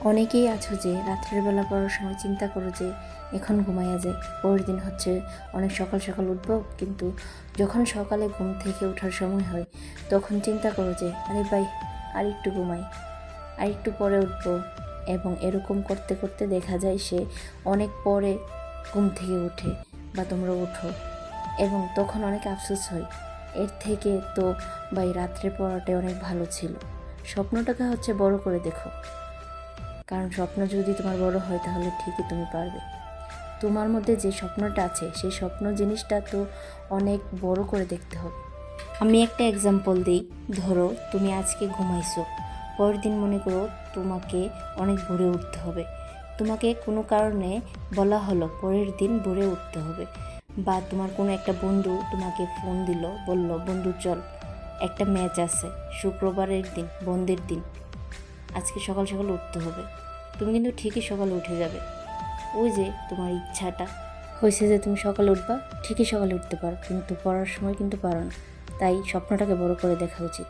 অনেকেই আছো যে রাত্রের বেলা পড়ার সময় চিন্তা করো যে এখন ঘুমাইয়া যায়, পরের দিন হচ্ছে অনেক সকাল সকাল উঠবো, কিন্তু যখন সকালে ঘুম থেকে ওঠার সময় হয় তখন চিন্তা করো যে আরে ভাই আর একটু ঘুমাই, আর একটু পরে উঠবো। এবং এরকম করতে করতে দেখা যায় সে অনেক পরে ঘুম থেকে ওঠে বা তোমরা ওঠো, এবং তখন অনেক আফসোস হয়। এর থেকে তো ভাই রাত্রে পড়াটাই অনেক ভালো ছিল। স্বপ্নটাকে হচ্ছে বড় করে দেখো, কারণ স্বপ্ন যদি তোমার বড় হয় তাহলে ঠিকই তুমি পারবে। তোমার মধ্যে যে স্বপ্নটা আছে সেই স্বপ্ন জিনিসটা তো অনেক বড় করে দেখতে হবে। আমি একটা এক্সাম্পল দিই। ধরো তুমি আজকে ঘুমাইছো, পরের দিন মনে করো তোমাকে অনেক ভোরে উঠতে হবে। তোমাকে কোনো কারণে বলা হলো পরের দিন ভোরে উঠতে হবে, বা তোমার কোনো একটা বন্ধু তোমাকে ফোন দিল, বলল বন্ধু চল একটা ম্যাচ আছে, শুক্রবারের দিন, বন্ধের দিন, আজকে সকাল সকাল উঠতে হবে। তুমি কিন্তু ঠিকই সকালে উঠে যাবে। ওই যে তোমার ইচ্ছাটা হয়েছে যে তুমি সকালে উঠবা, ঠিকই সকালে উঠতে পারো, কিন্তু পড়ার সময় কিন্তু পারো না। তাই স্বপ্নটাকে বড় করে দেখা উচিত।